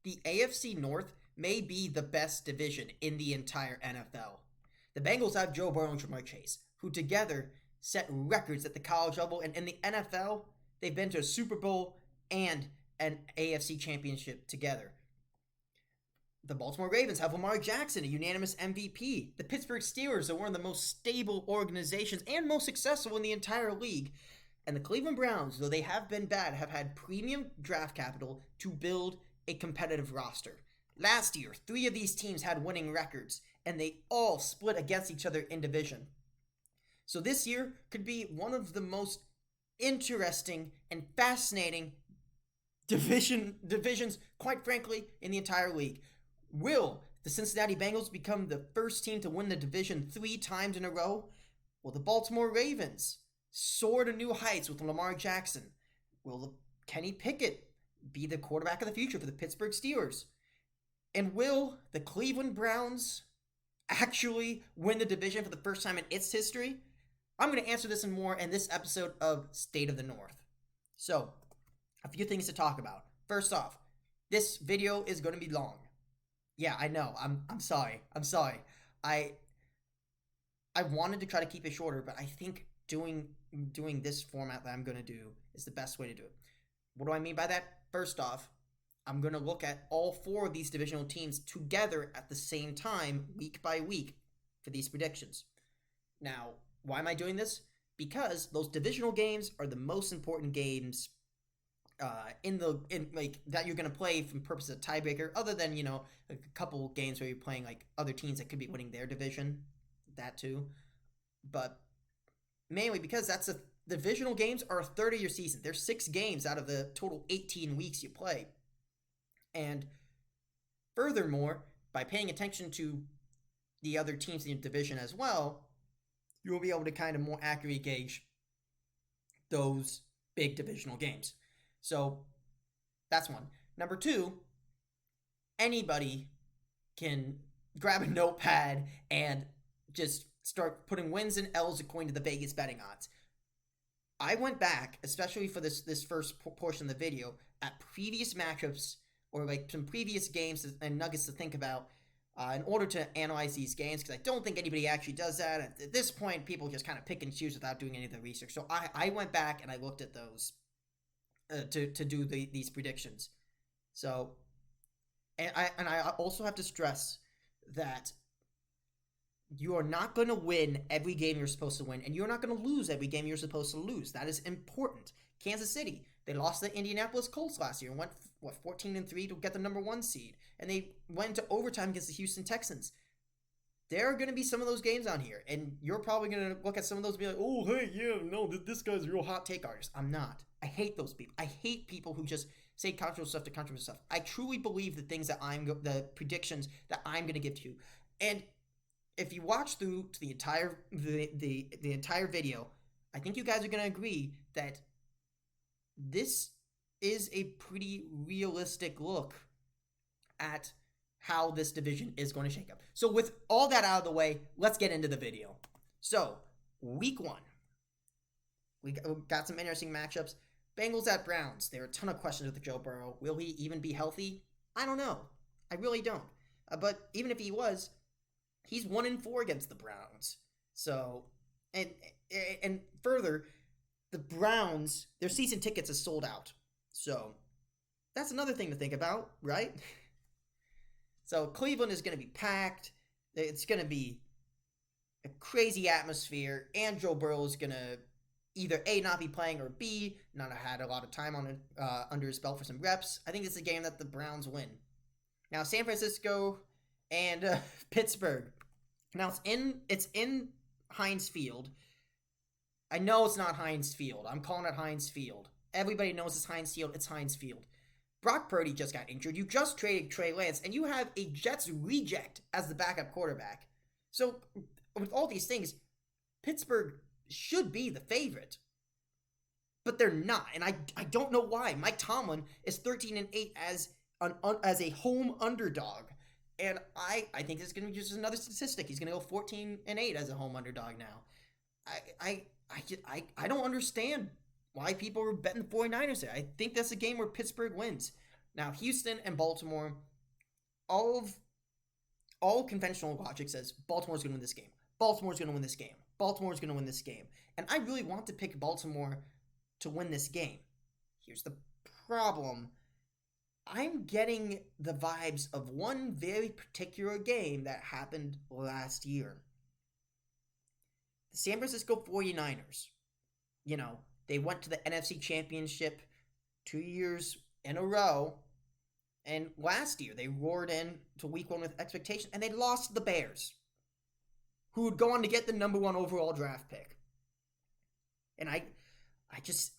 the AFC North may be the best division in the entire NFL. The Bengals have Joe Burrow and Ja'Marr Chase, who together set records at the college level, and in the NFL, they've been to a Super Bowl and an AFC championship together. The Baltimore Ravens have Lamar Jackson, a unanimous MVP. The Pittsburgh Steelers are one of the most stable organizations and most successful in the entire league. And the Cleveland Browns, though they have been bad, have had premium draft capital to build a competitive roster. Last year, 3 of these teams had winning records, and they all split against each other in division. So this year could be one of the most interesting and fascinating divisions, quite frankly, in the entire league. Will the Cincinnati Bengals become the first team to win the division 3 times in a row? Will the Baltimore Ravens soar to new heights with Lamar Jackson? Will Kenny Pickett be the quarterback of the future for the Pittsburgh Steelers? And will the Cleveland Browns actually win the division for the first time in its history? I'm going to answer this and more in this episode of State of the North. So, a few things to talk about. First off, this video is going to be long. Yeah, I know. I'm sorry. I wanted to try to keep it shorter, but I think doing this format that I'm going to do is the best way to do it. What do I mean by that? First off, I'm going to look at all 4 of these divisional teams together at the same time, week by week, for these predictions. Now, why am I doing this? Because those divisional games are the most important games that you're going to play from purpose of tiebreaker, other than, a couple games where you're playing like other teams that could be winning their division, that too. But mainly because the divisional games are a third of your season. There's 6 games out of the total 18 weeks you play. And furthermore, by paying attention to the other teams in your division as well, you'll be able to kind of more accurately gauge those big divisional games. So that's one. Number 2, anybody can grab a notepad and just start putting wins and L's according to the Vegas betting odds. I went back, especially for this first portion of the video, at previous matchups or like some previous games and nuggets to think about in order to analyze these games, because I don't think anybody actually does that. At this point, people just kind of pick and choose without doing any of the research. So I went back and I looked at those to do these predictions. So, and I also have to stress that you are not going to win every game you're supposed to win, and you're not going to lose every game you're supposed to lose. That is important. Kansas City, they lost the Indianapolis Colts last year and went 14-3 to get the number 1 seed, and they went into overtime against the Houston Texans. There are going to be some of those games on here, and you're probably going to look at some of those and be like, oh, hey, yeah, no, this guy's a real hot take artist. I'm not. I hate those people. I hate people who just say controversial stuff to controversial stuff. I truly believe the things that the predictions that I'm going to give to you. And if you watch through to the entire video, I think you guys are going to agree that this is a pretty realistic look at how this division is going to shake up. So with all that out of the way, let's get into the video. So, week 1. We got some interesting matchups. Bengals at Browns. There are a ton of questions with Joe Burrow. Will he even be healthy? I don't know. I really don't. But even if he was, he's 1-4 against the Browns. So, and further, the Browns, their season tickets are sold out. So, that's another thing to think about, right? So, Cleveland is going to be packed. It's going to be a crazy atmosphere. And Joe Burrow is going to either A, not be playing, or B, not have had a lot of time on under his belt for some reps. I think it's a game that the Browns win. Now, San Francisco and Pittsburgh. Now, it's in Heinz Field. I know it's not Heinz Field. I'm calling it Heinz Field. Everybody knows it's Heinz Field. It's Heinz Field. Brock Purdy just got injured. You just traded Trey Lance, and you have a Jets reject as the backup quarterback. So, with all these things, Pittsburgh should be the favorite. But they're not, and I don't know why. Mike Tomlin is 13-8 as a home underdog. And I think this is going to be just another statistic. He's going to go 14-8 as a home underdog now. I don't understand why people are betting the 49ers there. I think that's a game where Pittsburgh wins. Now, Houston and Baltimore, all of all conventional logic says Baltimore's going to win this game. Baltimore's going to win this game. Baltimore's going to win this game. And I really want to pick Baltimore to win this game. Here's the problem. I'm getting the vibes of one very particular game that happened last year. The San Francisco 49ers. They went to the NFC Championship 2 years in a row. And last year, they roared in to week 1 with expectation, and they lost to the Bears, who would go on to get the number 1 overall draft pick. And I just...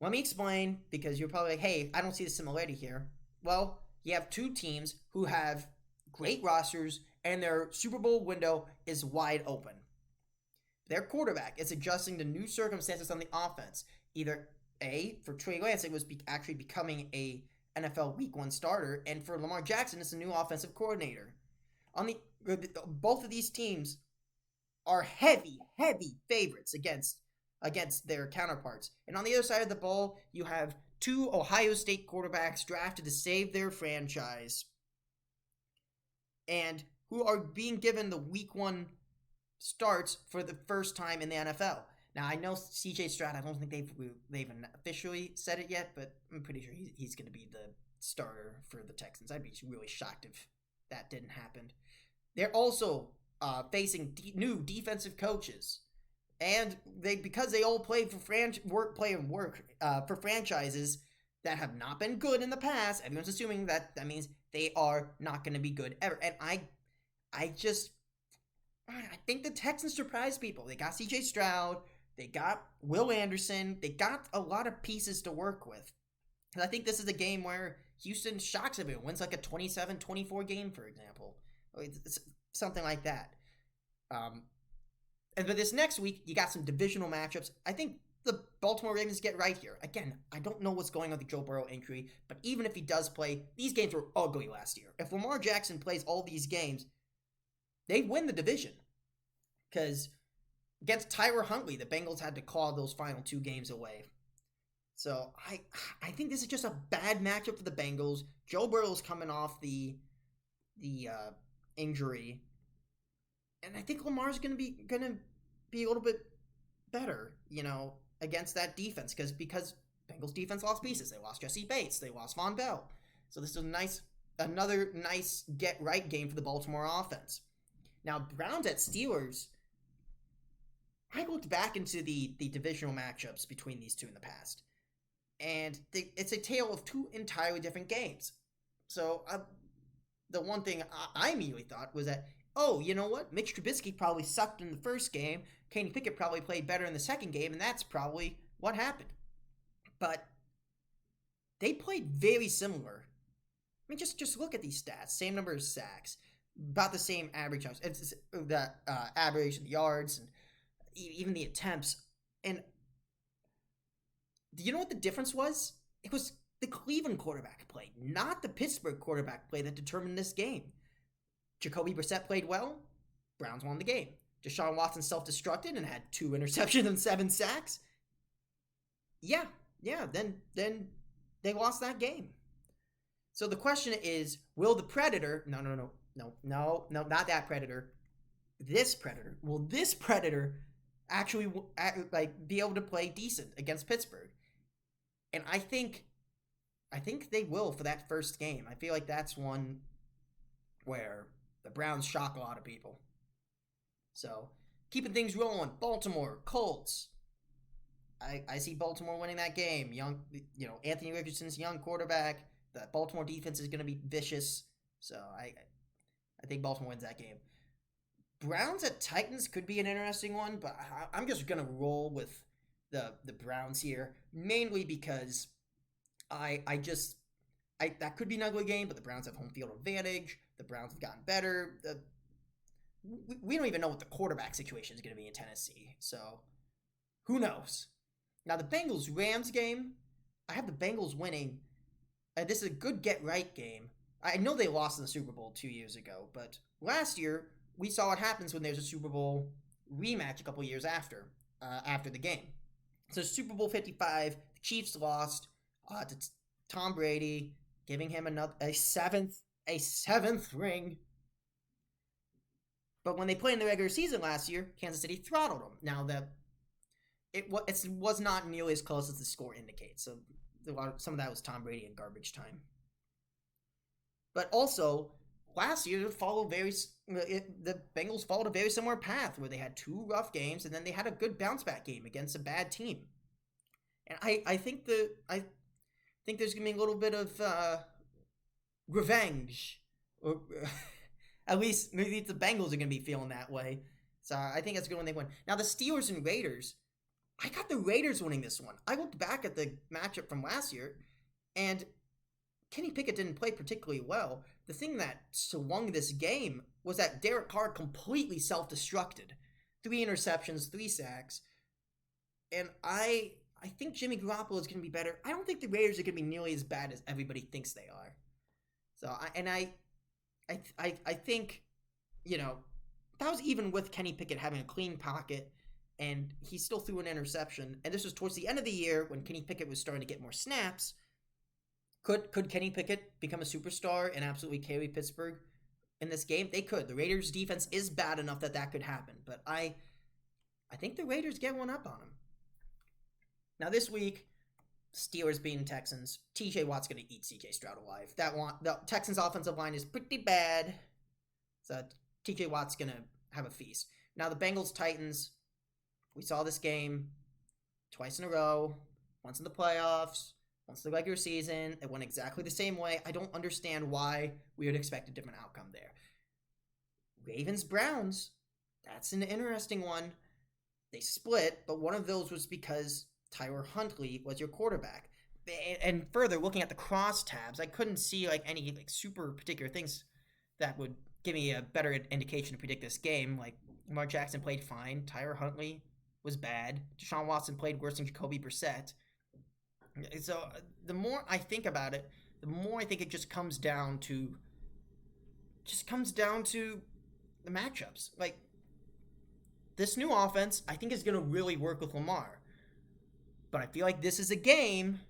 Let me explain, because you're probably like, hey, I don't see the similarity here. Well, you have two teams who have great rosters, and their Super Bowl window is wide open. Their quarterback is adjusting to new circumstances on the offense. Either A, for Trey Lance, it was actually becoming a NFL Week 1 starter, and for Lamar Jackson, it's a new offensive coordinator. Both of these teams are heavy favorites against their counterparts. And on the other side of the ball, you have two Ohio State quarterbacks drafted to save their franchise and who are being given the Week 1 starts for the first time in the NFL. Now, I know CJ Stroud, I don't think they've officially said it yet, but I'm pretty sure he's going to be the starter for the Texans. I'd be really shocked if that didn't happen. They're also facing new defensive coaches. And because they all play for for franchises that have not been good in the past, everyone's assuming that means they are not going to be good ever. And I think the Texans surprised people. They got CJ Stroud, they got Will Anderson, they got a lot of pieces to work with. And I think this is a game where Houston shocks everyone, wins like a 27-24 game, for example. It's something like that. And for this next week, you got some divisional matchups. I think the Baltimore Ravens get right here. Again, I don't know what's going on with the Joe Burrow injury, but even if he does play, these games were ugly last year. If Lamar Jackson plays all these games, they win the division. Because against Tyler Huntley, the Bengals had to claw those final 2 games away. So I think this is just a bad matchup for the Bengals. Joe Burrow's coming off the injury. And I think Lamar's gonna be a little bit better, against that defense because Bengals defense lost pieces. They lost Jesse Bates, they lost Von Bell. So this is another nice get right game for the Baltimore offense. Now, Browns at Steelers. I looked back into the divisional matchups between these two in the past, and it's a tale of 2 entirely different games. So the one thing I immediately thought was that, oh, you know what? Mitch Trubisky probably sucked in the first game. Kenny Pickett probably played better in the second game, and that's probably what happened. But they played very similar. I mean, just look at these stats. Same number of sacks, about the same average. It's the average and the yards and even the attempts. And do you know what the difference was? It was the Cleveland quarterback play, not the Pittsburgh quarterback play, that determined this game. Jacoby Brissett played well. Browns won the game. Deshaun Watson self-destructed and had 2 interceptions and 7 sacks. Yeah. Then they lost that game. So the question is, will the Predator? No, not that Predator. This Predator. Will this Predator actually be able to play decent against Pittsburgh? And I think they will for that first game. I feel like that's one where the Browns shock a lot of people. So, keeping things rolling. Baltimore, Colts. I see Baltimore winning that game. Anthony Richardson's young quarterback. The Baltimore defense is going to be vicious. So, I think Baltimore wins that game. Browns at Titans could be an interesting one, but I'm just going to roll with the Browns here. Mainly because that could be an ugly game, but the Browns have home field advantage. The Browns have gotten better. We don't even know what the quarterback situation is going to be in Tennessee, so who knows? Now, the Bengals-Rams game, I have the Bengals winning. This is a good get-right game. I know they lost in the Super Bowl 2 years ago, but last year, we saw what happens when there's a Super Bowl rematch a couple years after the game. So Super Bowl 55, the Chiefs lost Tom Brady, giving him a seventh ring. But when they played in the regular season last year, Kansas City throttled them. Now it was not nearly as close as the score indicates. So some of that was Tom Brady in garbage time. But also, last year the Bengals followed a very similar path where they had two rough games and then they had a good bounce back game against a bad team. And I think there's gonna be a little bit of revenge, or at least maybe the Bengals are gonna be feeling that way. So I think that's good when they win. Now the Steelers and Raiders, I got the Raiders winning this one. I looked back at the matchup from last year, and Kenny Pickett didn't play particularly well. The thing that swung this game was that Derek Carr completely self-destructed. 3 interceptions, 3 sacks. And I think Jimmy Garoppolo is going to be better. I don't think the Raiders are going to be nearly as bad as everybody thinks they are. So, I think, that was even with Kenny Pickett having a clean pocket, and he still threw an interception. And this was towards the end of the year when Kenny Pickett was starting to get more snaps. Could Kenny Pickett become a superstar and absolutely carry Pittsburgh in this game? They could. The Raiders' defense is bad enough that could happen. But I think the Raiders get one up on them. Now this week, Steelers beating Texans. TJ Watt's going to eat CJ Stroud alive. The Texans' offensive line is pretty bad. So TJ Watt's going to have a feast. Now the Bengals-Titans, we saw this game twice in a row. Once in the playoffs. Once the regular season, it went exactly the same way. I don't understand why we would expect a different outcome there. Ravens-Browns, that's an interesting one. They split, but one of those was because Tyler Huntley was your quarterback. And further, looking at the crosstabs, I couldn't see any super particular things that would give me a better indication to predict this game. Like, Lamar Jackson played fine. Tyler Huntley was bad. Deshaun Watson played worse than Jacoby Brissett. So the more I think about it, the more I think it just comes down to the matchups. Like, this new offense, I think, is going to really work with Lamar. But I feel like this is a game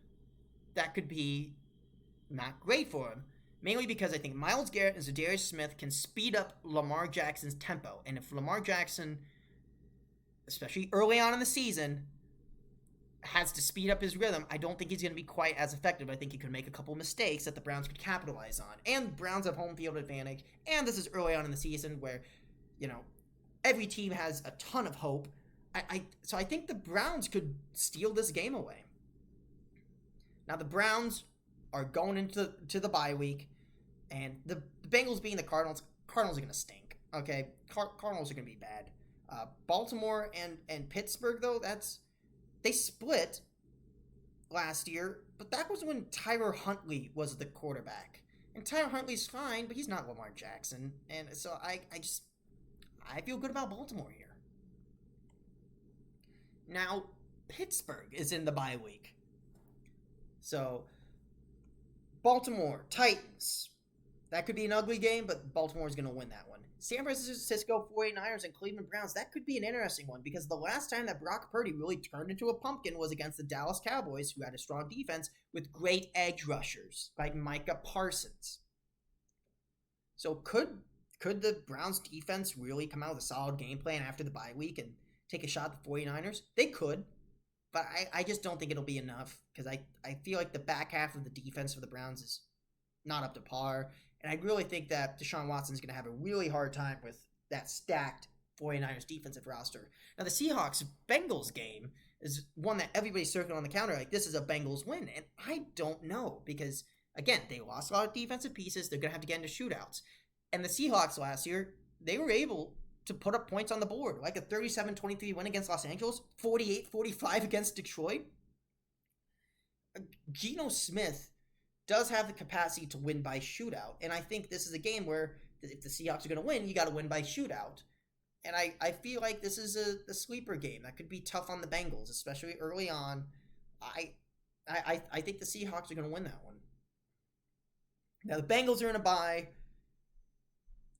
that could be not great for him. Mainly because I think Myles Garrett and Zadarius Smith can speed up Lamar Jackson's tempo. And if Lamar Jackson, especially early on in the season, has to speed up his rhythm, I don't think he's going to be quite as effective. I think he could make a couple mistakes that the Browns could capitalize on. And Browns have home field advantage. And this is early on in the season where, every team has a ton of hope. So I think the Browns could steal this game away. Now the Browns are going into the bye week, and the Bengals being the Cardinals are going to stink. Okay, Cardinals are going to be bad. Baltimore and Pittsburgh, though, they split last year, but that was when Tyler Huntley was the quarterback. And Tyler Huntley's fine, but he's not Lamar Jackson. And so I feel good about Baltimore here. Now, Pittsburgh is in the bye week. So, Baltimore, Titans. That could be an ugly game, but Baltimore's going to win that one. San Francisco 49ers and Cleveland Browns, that could be an interesting one because the last time that Brock Purdy really turned into a pumpkin was against the Dallas Cowboys, who had a strong defense with great edge rushers like Micah Parsons. So could the Browns defense really come out with a solid game plan after the bye week and take a shot at the 49ers? They could, but I just don't think it'll be enough because I feel like the back half of the defense for the Browns is not up to par. And I really think that Deshaun Watson is going to have a really hard time with that stacked 49ers defensive roster. Now, the Seahawks-Bengals game is one that everybody's circling on the counter like this is a Bengals win. And I don't know because, again, they lost a lot of defensive pieces. They're going to have to get into shootouts. And the Seahawks last year, they were able to put up points on the board, like a 37-23 win against Los Angeles, 48-45 against Detroit. Geno Smith does have the capacity to win by shootout. And I think this is a game where if the Seahawks are going to win, you got to win by shootout. And I feel like this is a sleeper game that could be tough on the Bengals, especially early on. I think the Seahawks are going to win that one. Now, the Bengals are in a bye.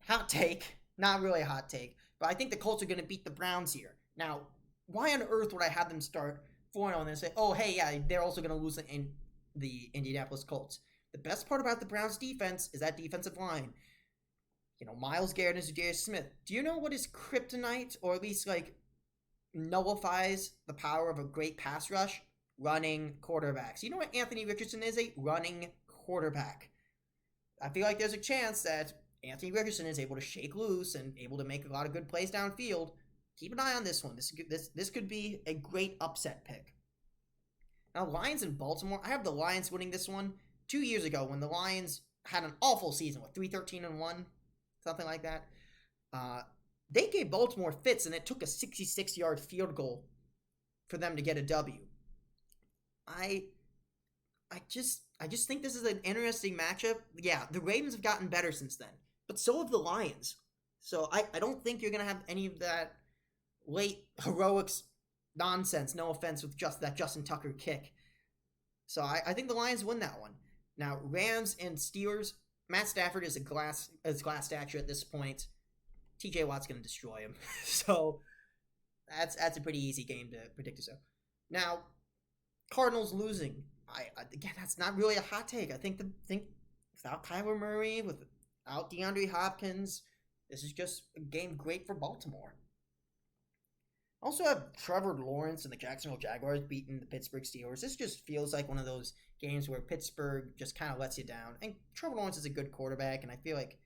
Hot take. Not really a hot take. But I think the Colts are going to beat the Browns here. Now, why on earth would I have them start 4-0 and then say, oh, hey, yeah, they're also going to lose in the Indianapolis Colts. The best part about the Browns defense is that defensive line. Myles Garrett and Zadarius Smith. Do you know what is kryptonite, or at least like nullifies the power of a great pass rush? Running quarterbacks. You know what Anthony Richardson is? A running quarterback. I feel like there's a chance that Anthony Richardson is able to shake loose and able to make a lot of good plays downfield. Keep an eye on this one. This could be a great upset pick. Now, Lions in Baltimore. I have the Lions winning this one. 2 years ago, when the Lions had an awful season, 3-13-1, something like that. They gave Baltimore fits, and it took a 66-yard field goal for them to get a W. I just think this is an interesting matchup. Yeah, the Ravens have gotten better since then, but so have the Lions. So I don't think you're going to have any of that late heroics nonsense, no offense, with just that Justin Tucker kick. So I think the Lions win that one. Now, Rams and Steelers, Matt Stafford is glass statue at this point. TJ Watt's going to destroy him. So that's a pretty easy game to predict. So now, Cardinals losing. Again, that's not really a hot take. I think without Kyler Murray, without DeAndre Hopkins, this is just a game great for Baltimore. Also have Trevor Lawrence and the Jacksonville Jaguars beating the Pittsburgh Steelers. This just feels like one of those games where Pittsburgh just kind of lets you down. And Trevor Lawrence is a good quarterback, and I feel like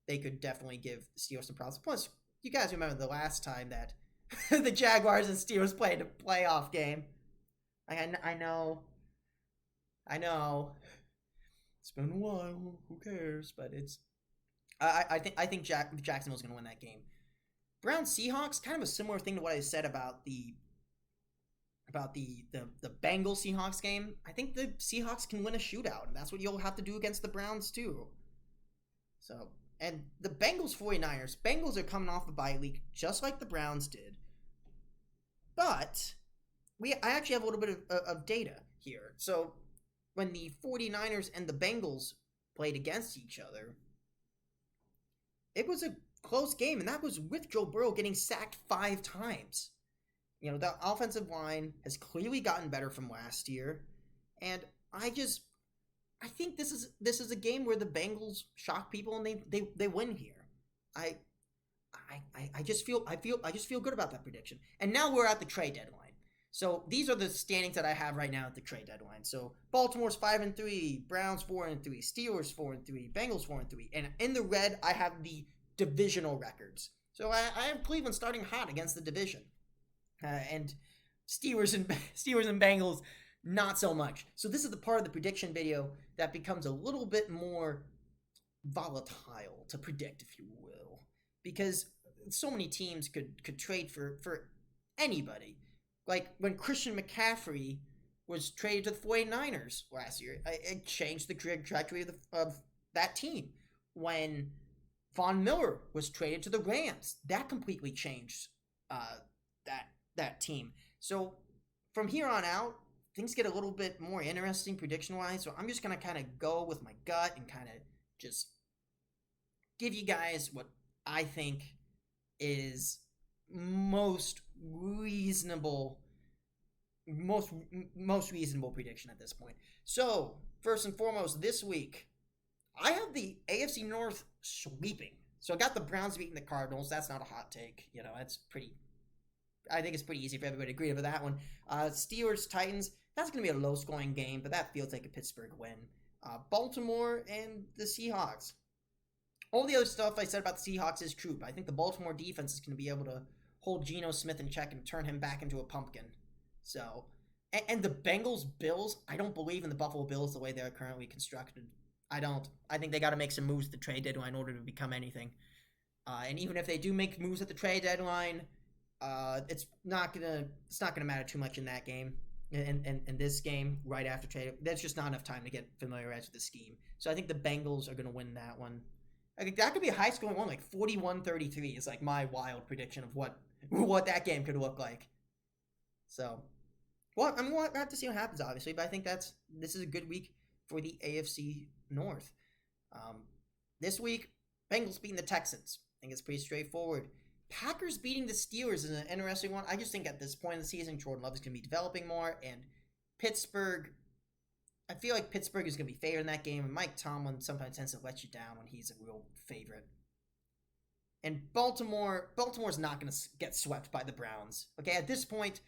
they could definitely give the Steelers some problems. Plus, you guys remember the last time that the Jaguars and Steelers played a playoff game. I know. It's been a while. Who cares? But it's. I think Jacksonville's going to win that game. Browns Seahawks, kind of a similar thing to what I said about the Bengals Seahawks game. I think the Seahawks can win a shootout, and that's what you'll have to do against the Browns too. So, and the Bengals 49ers. Bengals are coming off a bye week, just like the Browns did. But I actually have a little bit of data here. So, when the 49ers and the Bengals played against each other, it was a close game, and that was with Joe Burrow getting sacked 5 times. The offensive line has clearly gotten better from last year, and I think this is a game where the Bengals shock people and they win here. I just feel good about that prediction. And now we're at the trade deadline. So these are the standings that I have right now at the trade deadline. So Baltimore's 5-3, Browns 4-3, Steelers 4-3, Bengals 4-3, and in the red I have the divisional records. So I have Cleveland starting hot against the division, and Steelers and Bengals not so much. So this is the part of the prediction video that becomes a little bit more volatile to predict, if you will, because so many teams could trade for anybody. Like when Christian McCaffrey was traded to the 49ers last year, it changed the trajectory of that team. When Von Miller was traded to the Rams, that completely changed that team. So from here on out, things get a little bit more interesting prediction-wise. So I'm just going to kind of go with my gut and kind of just give you guys what I think is most reasonable prediction at this point. So first and foremost, this week, I have the AFC North sweeping. So I got the Browns beating the Cardinals. That's not a hot take. I think it's pretty easy for everybody to agree with that one. Steelers, Titans, that's going to be a low-scoring game, but that feels like a Pittsburgh win. Baltimore and the Seahawks. All the other stuff I said about the Seahawks is true, but I think the Baltimore defense is going to be able to hold Geno Smith in check and turn him back into a pumpkin. So, and the Bengals-Bills, I don't believe in the Buffalo Bills the way they're currently constructed. I don't. I think they got to make some moves at the trade deadline in order to become anything. And even if they do make moves at the trade deadline, it's not gonna matter too much in that game. In this game, right after trade, there's just not enough time to get familiarized with the scheme. So I think the Bengals are gonna win that one. I think that could be a high-scoring one, like 41-33 is like my wild prediction of what that game could look like. So, well, I mean, we'll have to see what happens, obviously, but I think this is a good week for the AFC North. This week, Bengals beating the Texans. I think it's pretty straightforward. Packers beating the Steelers is an interesting one. I just think at this point in the season, Jordan Love is going to be developing more, and Pittsburgh, I feel like Pittsburgh is going to be favored in that game, and Mike Tomlin sometimes tends to let you down when he's a real favorite. And Baltimore's not going to get swept by the Browns. Okay, at this point,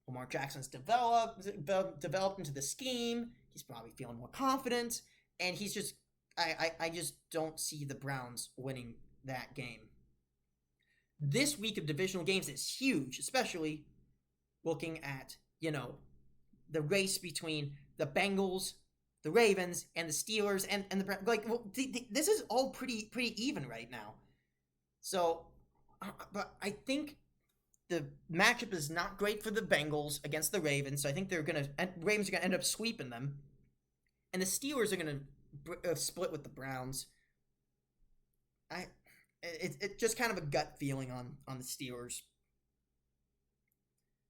Lamar Jackson's developed into the scheme. He's probably feeling more confident, and he's just I just don't see the Browns winning that game. This week of divisional games is huge, especially looking at, the race between the Bengals, the Ravens, and the Steelers, and the this is all pretty even right now. So, but I think the matchup is not great for the Bengals against the Ravens. So I think Ravens are gonna end up sweeping them, and the Steelers are gonna split with the Browns. It's just kind of a gut feeling on the Steelers.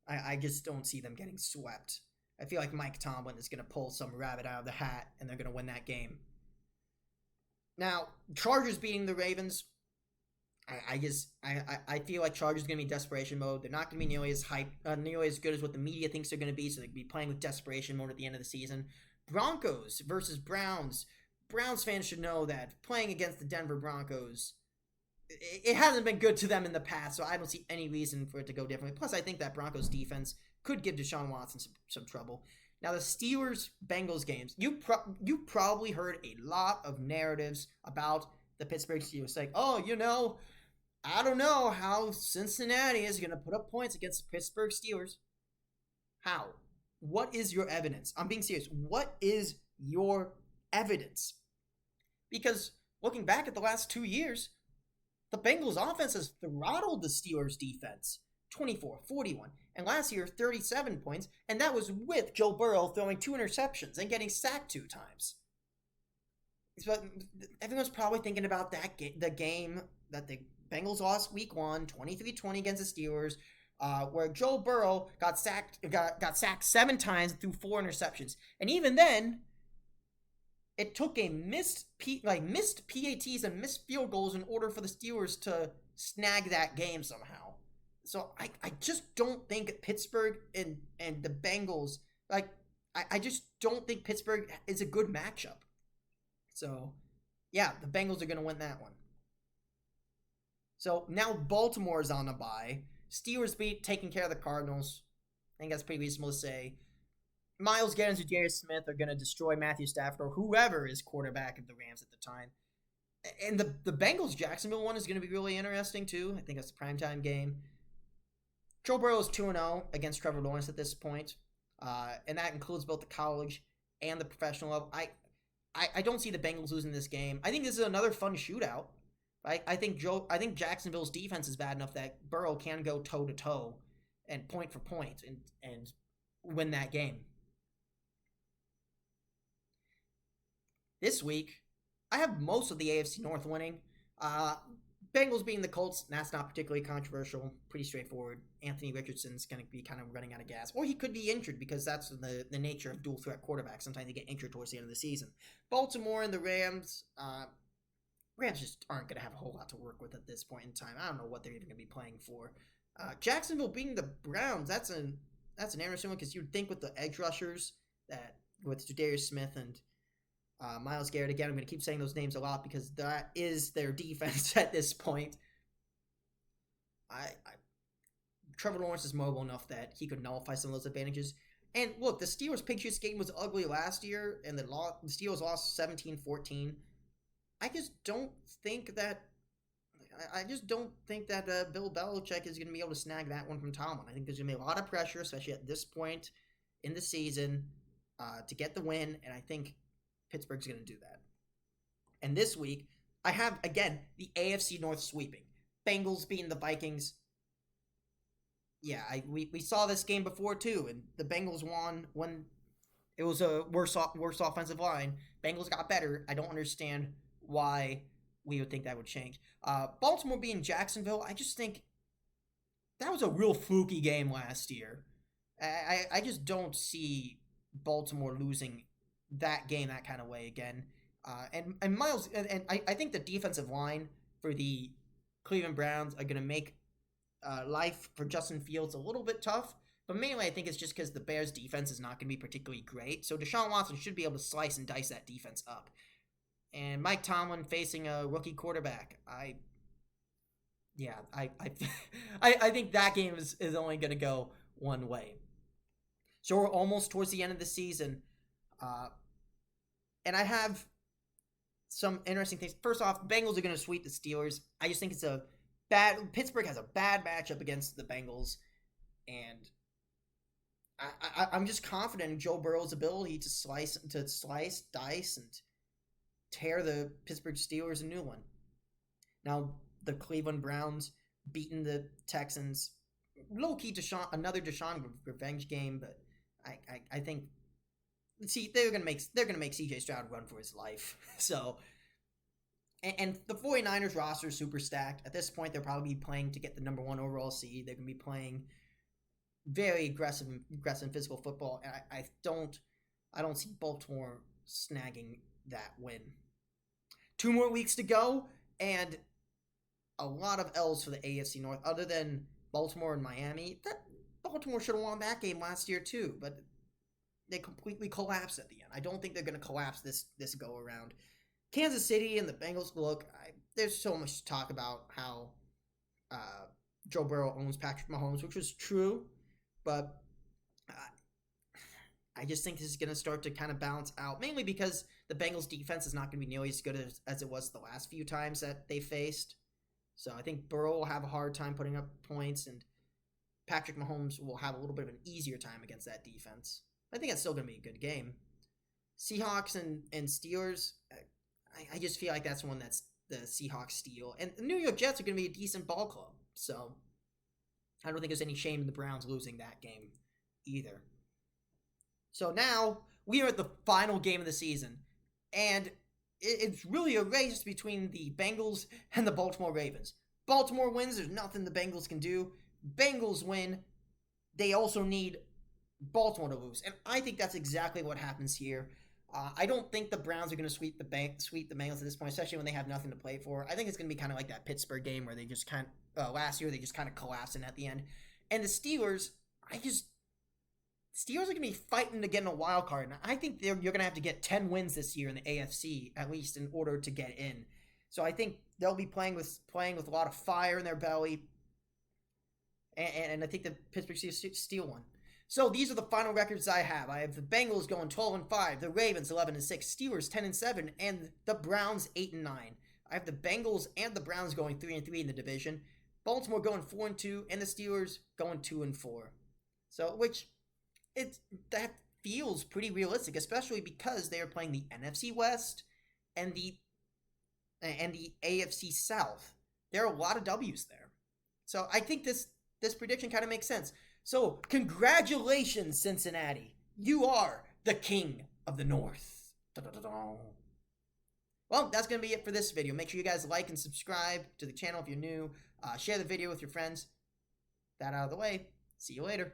I just don't see them getting swept. I feel like Mike Tomlin is going to pull some rabbit out of the hat, and they're going to win that game. Now, Chargers beating the Ravens, I feel like Chargers are going to be in desperation mode. They're not going to be nearly as good as what the media thinks they're going to be, so they're going to be playing with desperation mode at the end of the season. Broncos versus Browns. Browns fans should know that playing against the Denver Broncos, it hasn't been good to them in the past, so I don't see any reason for it to go differently. Plus, I think that Broncos defense could give Deshaun Watson some trouble. Now, the Steelers-Bengals games, you probably heard a lot of narratives about the Pittsburgh Steelers saying, I don't know how Cincinnati is going to put up points against the Pittsburgh Steelers. How? What is your evidence? I'm being serious. What is your evidence? Because looking back at the last 2 years, the Bengals offense has throttled the Steelers defense, 24-41. And last year, 37 points, and that was with Joe Burrow throwing 2 interceptions and getting sacked 2 times. But everyone's probably thinking about the game that the Bengals lost week 1, 23-20 against the Steelers, where Joe Burrow got sacked 7 times through 4 interceptions. And even then, it took a missed PATs and missed field goals in order for the Steelers to snag that game somehow. So I just don't think Pittsburgh and the Bengals, I just don't think Pittsburgh is a good matchup. So, yeah, the Bengals are going to win that one. So now Baltimore is on a bye. Steelers taking care of the Cardinals. I think that's pretty reasonable to say. Myles Garrett and Jadarius Smith are going to destroy Matthew Stafford or whoever is quarterback of the Rams at the time. And the Bengals-Jacksonville one is going to be really interesting, too. I think that's a primetime game. Joe Burrow is 2-0 against Trevor Lawrence at this point. And that includes both the college and the professional level. I don't see the Bengals losing this game. I think this is another fun shootout. I think Jacksonville's defense is bad enough that Burrow can go toe-to-toe and point for point and win that game. This week, I have most of the AFC North winning. Bengals beating the Colts, that's not particularly controversial. Pretty straightforward. Anthony Richardson's going to be kind of running out of gas. Or he could be injured because that's the nature of dual-threat quarterbacks. Sometimes they get injured towards the end of the season. Baltimore and the Rams, Rams just aren't going to have a whole lot to work with at this point in time. I don't know what they're even going to be playing for. Jacksonville beating the Browns, that's an interesting one because you'd think with the edge rushers, that with Jadarius Smith and Myles Garrett, again, I'm going to keep saying those names a lot because that is their defense at this point. Trevor Lawrence is mobile enough that he could nullify some of those advantages. And look, the Steelers-Patriots game was ugly last year, and the Steelers lost 17-14. I just don't think that Bill Belichick is going to be able to snag that one from Tomlin. I think there's going to be a lot of pressure, especially at this point in the season, to get the win, and I think Pittsburgh's going to do that. And this week, I have, again, the AFC North sweeping. Bengals beating the Vikings. Yeah, we saw this game before, too, and the Bengals won when it was a worse offensive line. Bengals got better. I don't understand why we would think that would change. Baltimore beating Jacksonville, I just think that was a real fluky game last year. I just don't see Baltimore losing that game that kind of way again. And Miles, and I think the defensive line for the Cleveland Browns are going to make life for Justin Fields a little bit tough, But mainly, I think it's just because the Bears' defense is not going to be particularly great. So Deshaun Watson should be able to slice and dice that defense up. And Mike Tomlin facing a rookie quarterback, I think that game is only going to go one way. So we're almost towards the end of the season, and I have some interesting things. First off, Bengals are going to sweep the Steelers. I just think Pittsburgh has a bad matchup against the Bengals, and I'm just confident in Joe Burrow's ability to slice, dice, and tear the Pittsburgh Steelers a new one. Now, the Cleveland Browns beating the Texans, low-key another Deshaun revenge game, but I think, they're gonna make C.J. Stroud run for his life. So, and the 49ers roster is super stacked. At this point, they'll probably be playing to get the number 1 overall seed. They're gonna be playing very aggressive physical football, and I don't see Baltimore snagging that win. 2 more weeks to go, and a lot of L's for the AFC North, other than Baltimore and Miami. That Baltimore should have won that game last year too, but they completely collapsed at the end. I don't think they're going to collapse this go around. Kansas City and the Bengals, look, there's so much to talk about how Joe Burrow owns Patrick Mahomes, which was true, but I just think this is going to start to kind of balance out, mainly because the Bengals defense is not going to be nearly as good as it was the last few times that they faced. So I think Burrow will have a hard time putting up points, and Patrick Mahomes will have a little bit of an easier time against that defense. I think it's still going to be a good game. Seahawks and Steelers, I just feel like that's one that's the Seahawks steal. And the New York Jets are going to be a decent ball club. So I don't think there's any shame in the Browns losing that game either. So now we are at the final game of the season. And it's really a race between the Bengals and the Baltimore Ravens. Baltimore wins, there's nothing the Bengals can do. Bengals win, they also need Baltimore to lose. And I think that's exactly what happens here. I don't think the Browns are going to sweep the Bengals at this point, especially when they have nothing to play for. I think it's going to be kind of like that Pittsburgh game where they just last year they just kind of collapsed in at the end. And the Steelers, Steelers are going to be fighting to get in a wild card. And I think you're going to have to get 10 wins this year in the AFC, at least in order to get in. So I think they'll be playing with a lot of fire in their belly. And I think the Pittsburgh Steelers steal one. So these are the final records I have. I have the Bengals going 12-5, the Ravens 11-6, Steelers 10-7, and the Browns 8-9. I have the Bengals and the Browns going 3-3 in the division. Baltimore going 4-2, and the Steelers going 2-4. So that feels pretty realistic, especially because they are playing the NFC West and the AFC South. There are a lot of W's there. So I think this prediction kind of makes sense. So congratulations, Cincinnati. You are the king of the North. Well, that's going to be it for this video. Make sure you guys like and subscribe to the channel if you're new. Share the video with your friends. That out of the way. See you later.